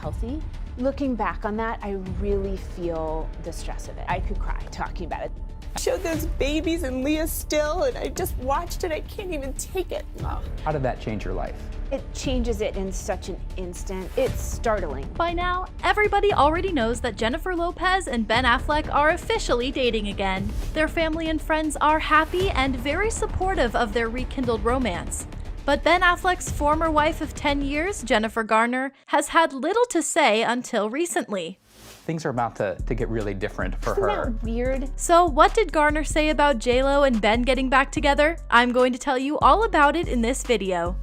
healthy. Looking back on that, I really feel the stress of it. I could cry talking about it. Showed those babies and Leah still, and I just watched it. I can't even take it. Oh. How did that change your life? It changes it in such an instant. It's startling. By now, everybody already knows that Jennifer Lopez and Ben Affleck are officially dating again. Their family and friends are happy and very supportive of their rekindled romance. But Ben Affleck's former wife of 10 years, Jennie Garner, has had little to say until recently. Things are about to get really different for Isn't her. that weird? So what did Garner say about J-Lo and Ben getting back together? I'm going to tell you all about it in this video.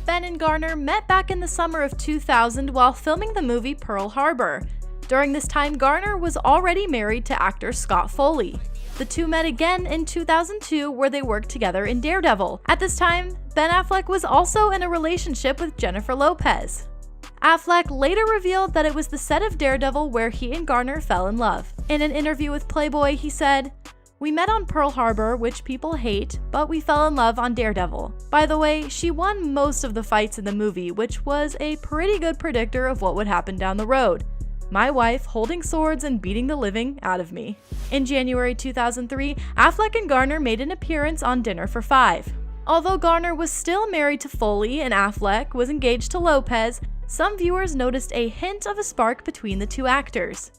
Ben and Garner met back in the summer of 2000 while filming the movie Pearl Harbor. During this time, Garner was already married to actor Scott Foley. The two met again in 2002 where they worked together in Daredevil. At this time, Ben Affleck was also in a relationship with Jennifer Lopez. Affleck later revealed that it was the set of Daredevil where he and Garner fell in love. In an interview with Playboy, he said, "We met on Pearl Harbor, which people hate, but we fell in love on Daredevil. By the way, she won most of the fights in the movie, which was a pretty good predictor of what would happen down the road. My wife holding swords and beating the living out of me." In January 2003, Affleck and Garner made an appearance on Dinner for Five. Although Garner was still married to Foley and Affleck was engaged to Lopez, some viewers noticed a hint of a spark between the two actors.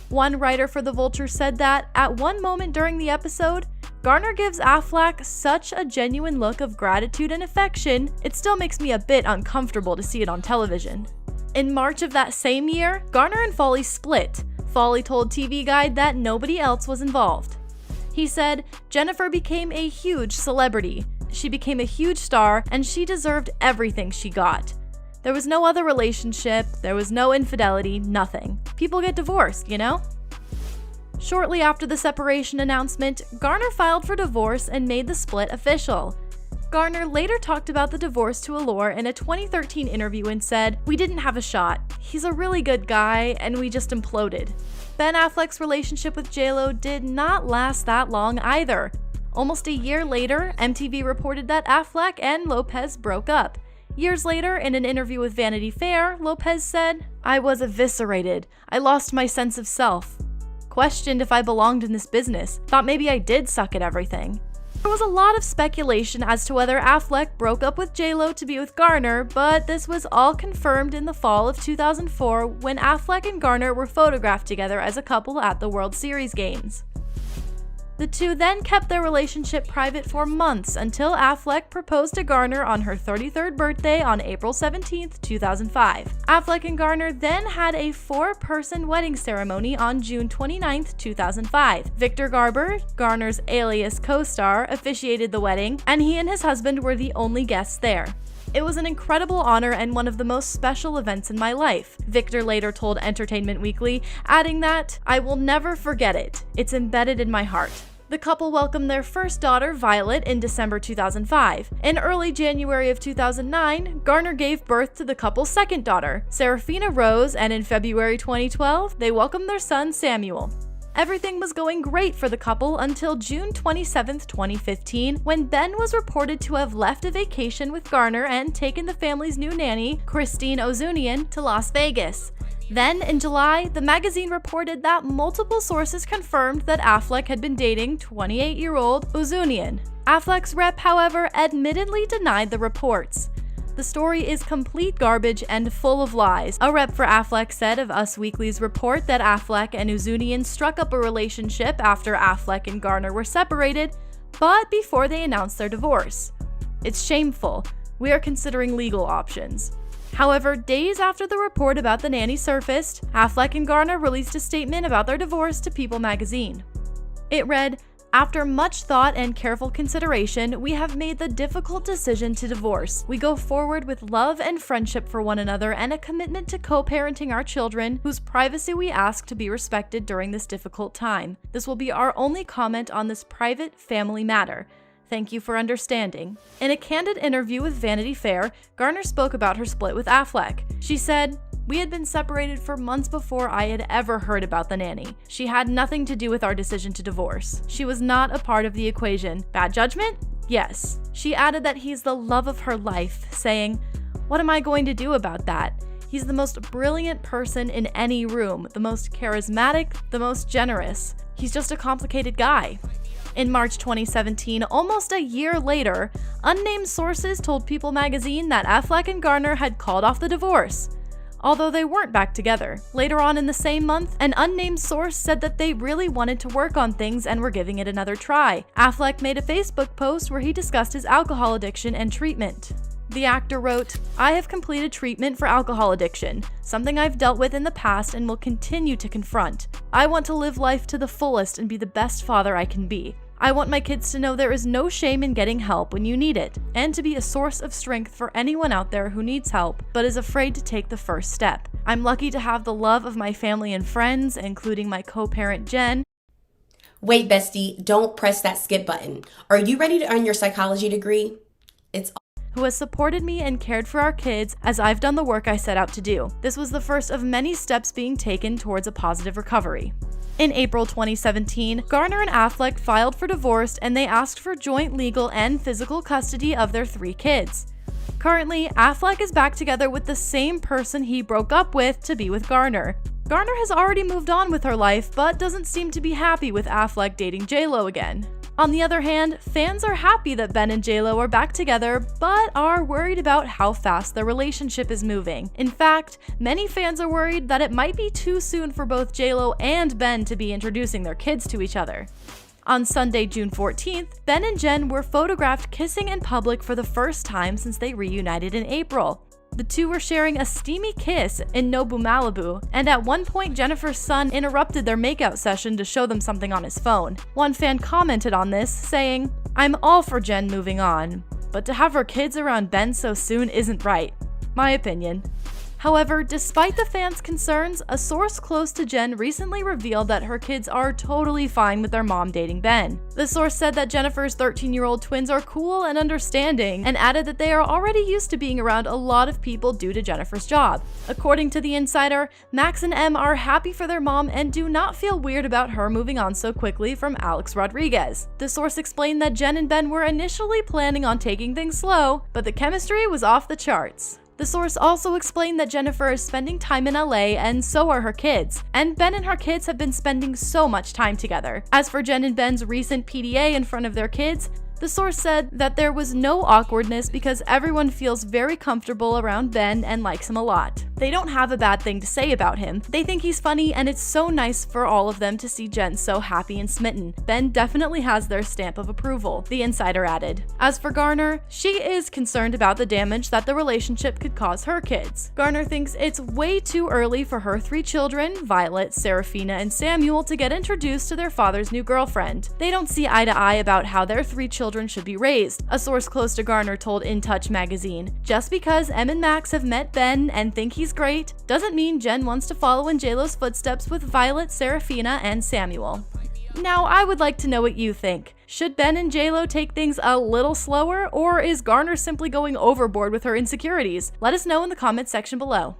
One writer for The Vulture said that, at one moment during the episode, Garner gives Affleck such a genuine look of gratitude and affection, it still makes me a bit uncomfortable to see it on television. In March of that same year, Garner and Foley split. Foley told TV Guide that nobody else was involved. He said, "Jennifer became a huge celebrity. She became a huge star, and she deserved everything she got. There was no other relationship, there was no infidelity, nothing. People get divorced, you know?" Shortly after the separation announcement, Garner filed for divorce and made the split official. Garner later talked about the divorce to Allure in a 2013 interview and said, "We didn't have a shot. He's a really good guy, and we just imploded." Ben Affleck's relationship with J-Lo did not last that long either. Almost a year later, MTV reported that Affleck and Lopez broke up. Years later, in an interview with Vanity Fair, Lopez said, "I was eviscerated. I lost my sense of self. Questioned if I belonged in this business. Thought maybe I did suck at everything." There was a lot of speculation as to whether Affleck broke up with J-Lo to be with Garner, but this was all confirmed in the fall of 2004 when Affleck and Garner were photographed together as a couple at the World Series games. The two then kept their relationship private for months until Affleck proposed to Garner on her 33rd birthday on April 17, 2005. Affleck and Garner then had a 4-person wedding ceremony on June 29, 2005. Victor Garber, Garner's Alias co-star, officiated the wedding, and he and his husband were the only guests there. "It was an incredible honor and one of the most special events in my life," Victor later told Entertainment Weekly, adding that, "I will never forget it. It's embedded in my heart." The couple welcomed their first daughter, Violet, in December 2005. In early January of 2009, Garner gave birth to the couple's second daughter, Serafina Rose, and in February 2012, they welcomed their son, Samuel. Everything was going great for the couple until June 27, 2015, when Ben was reported to have left a vacation with Garner and taken the family's new nanny, Christine Ozunian, to Las Vegas. Then, in July, the magazine reported that multiple sources confirmed that Affleck had been dating 28-year-old Ozunian. Affleck's rep, however, admittedly denied the reports. "The story is complete garbage and full of lies," a rep for Affleck said of Us Weekly's report that Affleck and Ozunian struck up a relationship after Affleck and Garner were separated, but before they announced their divorce. "It's shameful. We are considering legal options." However, days after the report about the nanny surfaced, Affleck and Garner released a statement about their divorce to People magazine. It read, "After much thought and careful consideration, we have made the difficult decision to divorce. We go forward with love and friendship for one another and a commitment to co-parenting our children, whose privacy we ask to be respected during this difficult time. This will be our only comment on this private family matter. Thank you for understanding." In a candid interview with Vanity Fair, Garner spoke about her split with Affleck. She said, "We had been separated for months before I had ever heard about the nanny. She had nothing to do with our decision to divorce. She was not a part of the equation. Bad judgment? Yes." She added that he's the love of her life, saying, "What am I going to do about that? He's the most brilliant person in any room, the most charismatic, the most generous. He's just a complicated guy. In March 2017, almost a year later, unnamed sources told People magazine that Affleck and Garner had called off the divorce, although they weren't back together. Later on in the same month, an unnamed source said that they really wanted to work on things and were giving it another try. Affleck made a Facebook post where he discussed his alcohol addiction and treatment. The actor wrote, "I have completed treatment for alcohol addiction, something I've dealt with in the past and will continue to confront. I want to live life to the fullest and be the best father I can be. I want my kids to know there is no shame in getting help when you need it, and to be a source of strength for anyone out there who needs help but is afraid to take the first step. I'm lucky to have the love of my family and friends, including my co-parent Jen." Wait, bestie, don't press that skip button. Are you ready to earn your psychology degree? It's who has supported me and cared for our kids as I've done the work I set out to do. This was the first of many steps being taken towards a positive recovery. In April 2017, Garner and Affleck filed for divorce and they asked for joint legal and physical custody of their 3 kids. Currently, Affleck is back together with the same person he broke up with to be with Garner. Garner has already moved on with her life, but doesn't seem to be happy with Affleck dating J-Lo again. On the other hand, fans are happy that Ben and J-Lo are back together, but are worried about how fast their relationship is moving. In fact, many fans are worried that it might be too soon for both J-Lo and Ben to be introducing their kids to each other. On Sunday, June 14th, Ben and Jen were photographed kissing in public for the first time since they reunited in April. The two were sharing a steamy kiss in Nobu, Malibu, and at one point Jennifer's son interrupted their makeout session to show them something on his phone. One fan commented on this, saying, "I'm all for Jen moving on, but to have her kids around Ben so soon isn't right. My opinion." However, despite the fans' concerns, a source close to Jen recently revealed that her kids are totally fine with their mom dating Ben. The source said that Jennifer's 13-year-old twins are cool and understanding, and added that they are already used to being around a lot of people due to Jennifer's job. According to The Insider, Max and Em are happy for their mom and do not feel weird about her moving on so quickly from Alex Rodriguez. The source explained that Jen and Ben were initially planning on taking things slow, but the chemistry was off the charts. The source also explained that Jennifer is spending time in LA and so are her kids, and Ben and her kids have been spending so much time together. As for Jen and Ben's recent PDA in front of their kids, the source said that there was no awkwardness because everyone feels very comfortable around Ben and likes him a lot. They don't have a bad thing to say about him. They think he's funny, and it's so nice for all of them to see Jen so happy and smitten. Ben definitely has their stamp of approval, The Insider added. As for Garner, she is concerned about the damage that the relationship could cause her kids. Garner thinks it's way too early for her 3 children, Violet, Serafina, and Samuel, to get introduced to their father's new girlfriend. They don't see eye to eye about how their 3 children should be raised, a source close to Garner told In Touch magazine. Just because Em and Max have met Ben and think he's great, doesn't mean Jen wants to follow in J-Lo's footsteps with Violet, Serafina, and Samuel. Now, I would like to know what you think. Should Ben and J-Lo take things a little slower, or is Garner simply going overboard with her insecurities? Let us know in the comments section below.